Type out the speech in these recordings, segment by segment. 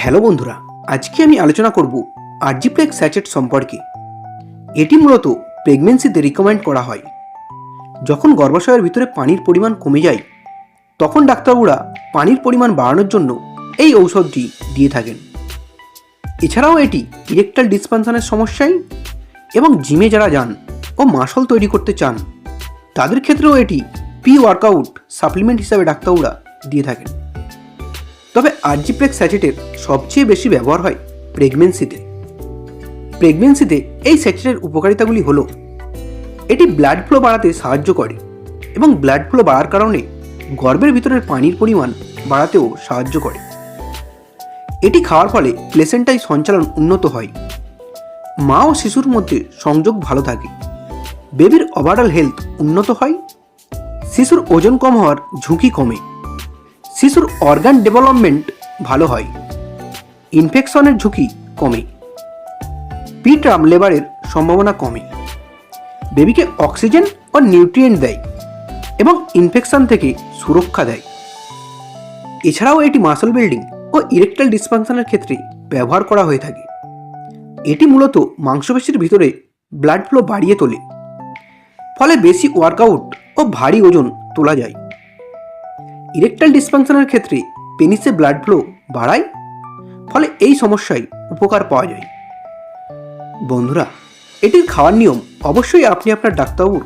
Hello বন্ধুরা, আজকে আমি আলোচনা করব আরজিপ্লেক্স স্যাচেট সম্পর্কে। এটি মূলত প্রেগন্যান্সিতে রিকমেন্ড করা হয়। যখন গর্ভাশয়ের ভিতরে পানির পরিমাণ কমে যায় তখন ডাক্তারবাবুরা পানির পরিমাণ বাড়ানোর জন্য এই ঔষধটি দিয়ে থাকেন। এছাড়াও এটি ইরেকটাল ডিসফাংশনের সমস্যায় এবং জিমে যারা যান ও মাসল তৈরি করতে চান তাদের ক্ষেত্রেও এটি ওয়ার্কআউট সাপ্লিমেন্ট হিসাবে ডাক্তারবাবুরা দিয়ে থাকেন। তবে আরজিপ্লেক্স স্যাচেটের সবচেয়ে বেশি ব্যবহার হয় প্রেগন্যান্সিতে এই স্যাচেটের উপকারিতাগুলি হলো এটি ব্লাড ফ্লো বাড়াতে সাহায্য করে এবং ব্লাড ফ্লো বাড়ার কারণে গর্ভের ভিতরের পানির পরিমাণ বাড়াতেও সাহায্য করে। এটি খাওয়ার ফলে প্লেসেন্টায় সঞ্চালন উন্নত হয়, মা ও শিশুর মধ্যে সংযোগ ভালো থাকে, বেবির ওভারঅল হেলথ উন্নত হয়, শিশুর ওজন কম হওয়ার ঝুঁকি কমে, শিশুর অর্গান ডেভেলপমেন্ট ভালো হয়, ইনফেকশনের ঝুঁকি কমে, প্রিটার্ম লেবারের সম্ভাবনা কমে, বেবিকে অক্সিজেন ও নিউট্রিয়েন্ট দেয় এবং ইনফেকশন থেকে সুরক্ষা দেয়। এছাড়াও এটি মাসল বিল্ডিং ও ইরেকটাল ডিসফাংশনের ক্ষেত্রে ব্যবহার করা হয়ে থাকে। এটি মূলত মাংসপেশির ভিতরে ব্লাড ফ্লো বাড়িয়ে তোলে, ফলে বেশি ওয়ার্কআউট ও ভারী ওজন তোলা যায়। ইরেকটাল ডিসফাংশনের ক্ষেত্রে পেনিসে ব্লাড ফ্লো বাড়ায়, ফলে এই সমস্যায় উপকার পাওয়া যায়। বন্ধুরা, এটির খাওয়ার নিয়ম অবশ্যই আপনি আপনার ডাক্তারবাবুর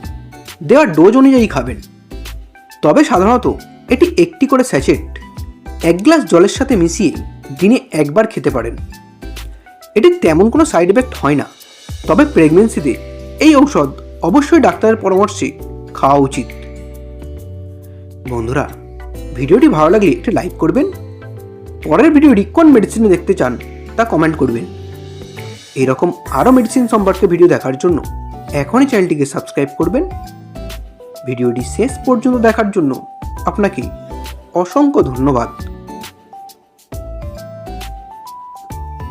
দেওয়া ডোজ অনুযায়ী খাবেন। তবে সাধারণত এটি একটি করে স্যাচেট 1 গ্লাস জলের সাথে মিশিয়ে দিনে একবার খেতে পারেন। এটির তেমন কোনো সাইড এফেক্ট হয় না, তবে প্রেগন্যান্সিতে এই ঔষধ অবশ্যই ডাক্তারের পরামর্শে খাওয়া উচিত। বন্ধুরা, ভিডিওটি ভালো লাগলে একটি লাইক করবেন। পরের ভিডিওটি কোন মেডিসিনে দেখতে চান তা কমেন্ট করবেন। এরকম আরও মেডিসিন সম্পর্কে ভিডিও দেখার জন্য এখনই চ্যানেলটিকে সাবস্ক্রাইব করবেন। ভিডিওটি শেষ পর্যন্ত দেখার জন্য আপনাকে অসংখ্য ধন্যবাদ।